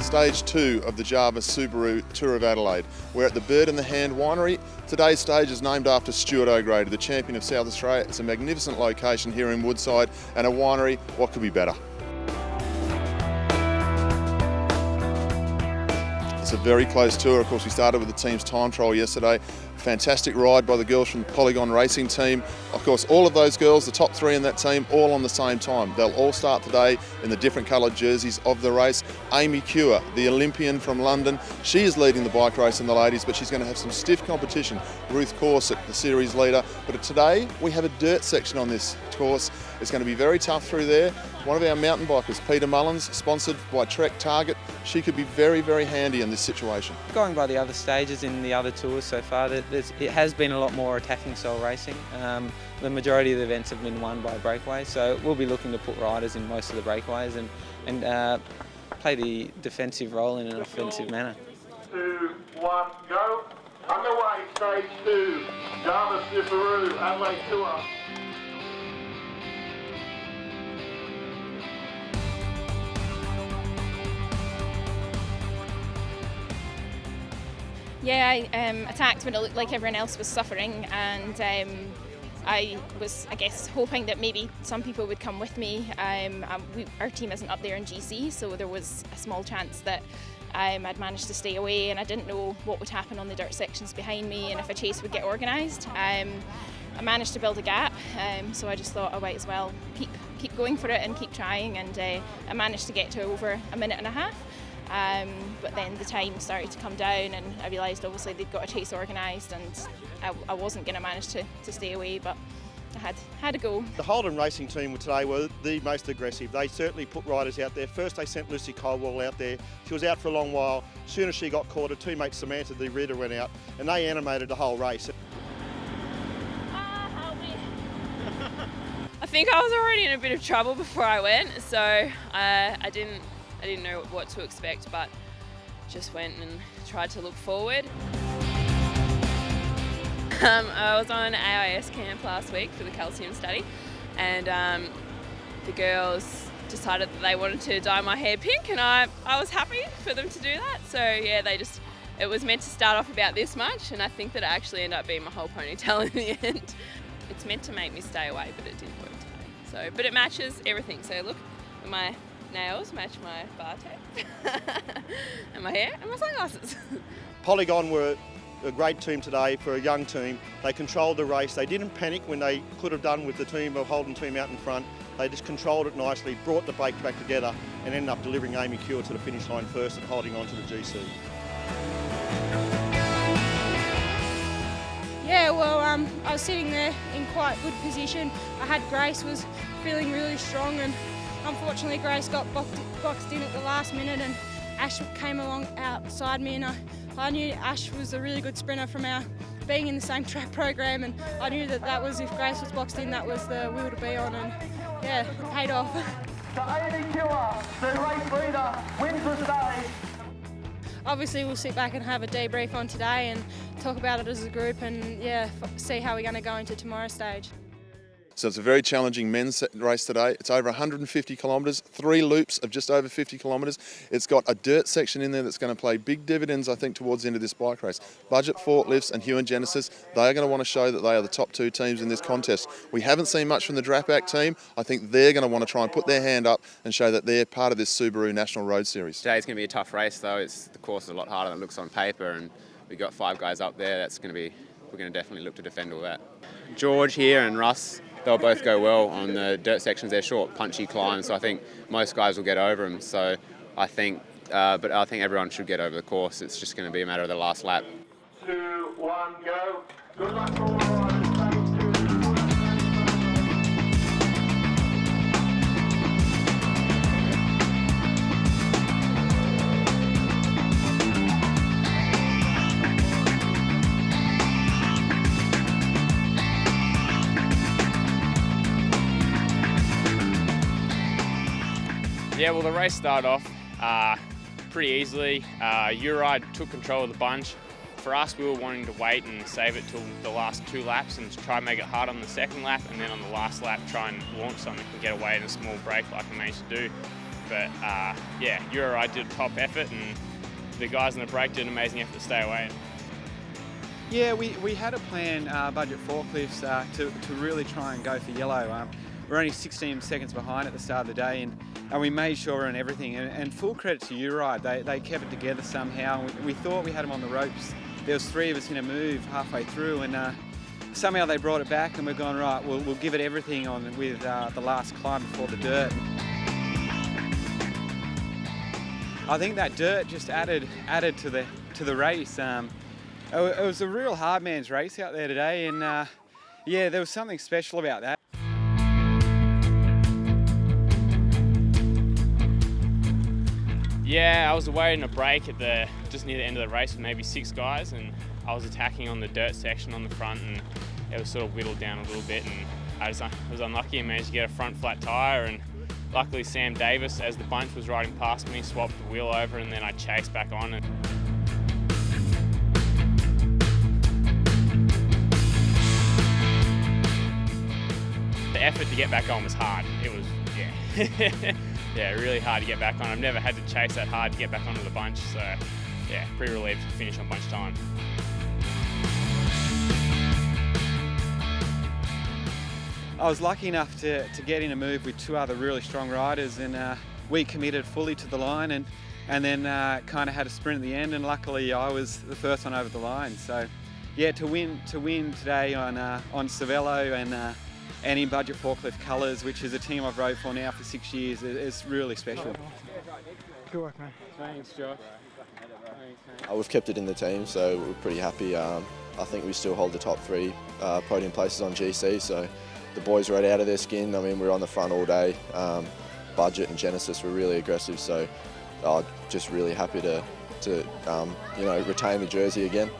Stage 2 of the Java Subaru Tour of Adelaide. We're at the Bird in the Hand winery. Today's stage is named after Stuart O'Grady, the champion of South Australia. It's a magnificent location here in Woodside and a winery. What could be better? It's a very close tour. Of course, we started with the team's time trial yesterday. Fantastic ride by the girls from the Polygon Racing team. Of course, all of those girls, the top three in that team, all on the same time. They'll all start today in the different coloured jerseys of the race. Amy Cure, the Olympian from London, she is leading the bike race in the ladies, but she's going to have some stiff competition. Ruth Corsick, the series leader. But today, we have a dirt section on this course. It's going to be very tough through there. One of our mountain bikers, Peter Mullins, sponsored by Trek Target, she could be very, very handy in this situation. Going by the other stages in the other tours so far, it has been a lot more attacking style racing. The majority of the events have been won by breakaways, so we'll be looking to put riders in most of the breakaways and play the defensive role in an offensive manner. 2, 1, go. Underway, stage 2, Java Subaru Adelaide Tour. Yeah, I attacked when it looked like everyone else was suffering, and I was, I guess, hoping that maybe some people would come with me. Our team isn't up there in GC, so there was a small chance that I'd managed to stay away, and I didn't know what would happen on the dirt sections behind me and if a chase would get organised. I managed to build a gap, so I just thought I might as well keep going for it and keep trying, and I managed to get to over a minute and a half. But then the time started to come down, and I realised obviously they'd got a chase organised, and I wasn't going to manage to stay away, but I had to go. The Holden Racing team today were the most aggressive. They certainly put riders out there. First they sent Lucy Colwell out there. She was out for a long while. As soon as she got caught, her teammate Samantha, the reader, went out, and they animated the whole race. I think I was already in a bit of trouble before I went, so I didn't know what to expect, but just went and tried to look forward. I was on AIS camp last week for the calcium study, and the girls decided that they wanted to dye my hair pink, and I was happy for them to do that. So yeah, it was meant to start off about this much, and I think that it actually ended up being my whole ponytail in the end. It's meant to make me stay away, but it didn't work today. So, but it matches everything. So look, my nails match my bar tape and my hair and my sunglasses. Polygon were a great team today for a young team. They controlled the race. They didn't panic when they could have done with the team of Holden team out in front. They just controlled it nicely, brought the bike back together, and ended up delivering Amy Cure to the finish line first and holding on to the GC. Yeah, well, I was sitting there in quite good position. I had Grace was feeling really strong, and unfortunately Grace got boxed in at the last minute, and Ash came along outside me, and I knew Ash was a really good sprinter from our being in the same track program, and I knew that was, if Grace was boxed in, that was the wheel to be on, and yeah, it paid off. The Amy Cure, the race leader, wins the stage. Obviously we'll sit back and have a debrief on today and talk about it as a group, and yeah, see how we're going to go into tomorrow's stage. So it's a very challenging men's race today. It's over 150 kilometres, 3 loops of just over 50 kilometres. It's got a dirt section in there that's going to play big dividends, I think, towards the end of this bike race. Budget Forklifts and Hugh and Genesis, they are going to want to show that they are the top 2 teams in this contest. We haven't seen much from the Drapac team. I think they're going to want to try and put their hand up and show that they're part of this Subaru National Road Series. Today's going to be a tough race, though. The course is a lot harder than it looks on paper, and we've got 5 guys up there. We're going to definitely look to defend all that. George here and Russ, they'll both go well on the dirt sections. They're short, punchy climbs, so I think most guys will get over them. So I think everyone should get over the course. It's just going to be a matter of the last lap. 2, 1, go. Good luck for all riders. Yeah, well, the race started off pretty easily. Uride took control of the bunch. For us, we were wanting to wait and save it till the last 2 laps and try and make it hard on the second lap, and then on the last lap try and launch something and get away in a small break like I managed to do. But yeah, Euroride did a top effort, and the guys on the break did an amazing effort to stay away. Yeah, we had a plan, budget forklifts, to really try and go for yellow. We're only 16 seconds behind at the start of the day, and we made sure on everything. And full credit to Euroride, they kept it together somehow. We thought we had them on the ropes. There was 3 of us in a move halfway through, and somehow they brought it back, and we're going, right, we'll give it everything on with the last climb before the dirt. I think that dirt just added to the race. It was a real hard man's race out there today, and yeah, there was something special about that. Yeah, I was awaiting a break at just near the end of the race with maybe 6 guys, and I was attacking on the dirt section on the front, and it was sort of whittled down a little bit, and I was unlucky and managed to get a front flat tyre, and luckily Sam Davis, as the bunch was riding past me, swapped the wheel over, and then I chased back on. And the effort to get back on was hard. It was, yeah, yeah, really hard to get back on. I've never had to chase that hard to get back onto the bunch, so yeah, pretty relieved to finish on bunch time. I was lucky enough to get in a move with 2 other really strong riders, and we committed fully to the line, and then kind of had a sprint at the end, and luckily I was the first one over the line. So yeah, to win today on Cervelo and in budget forklift colours, which is a team I've rode for now for 6 years, is really special. Good work, man. Thanks, Josh. We've kept it in the team, so we're pretty happy. I think we still hold the top 3 podium places on GC, so the boys right out of their skin. I mean, we were on the front all day. Budget and Genesis were really aggressive, so just really happy to retain the jersey again.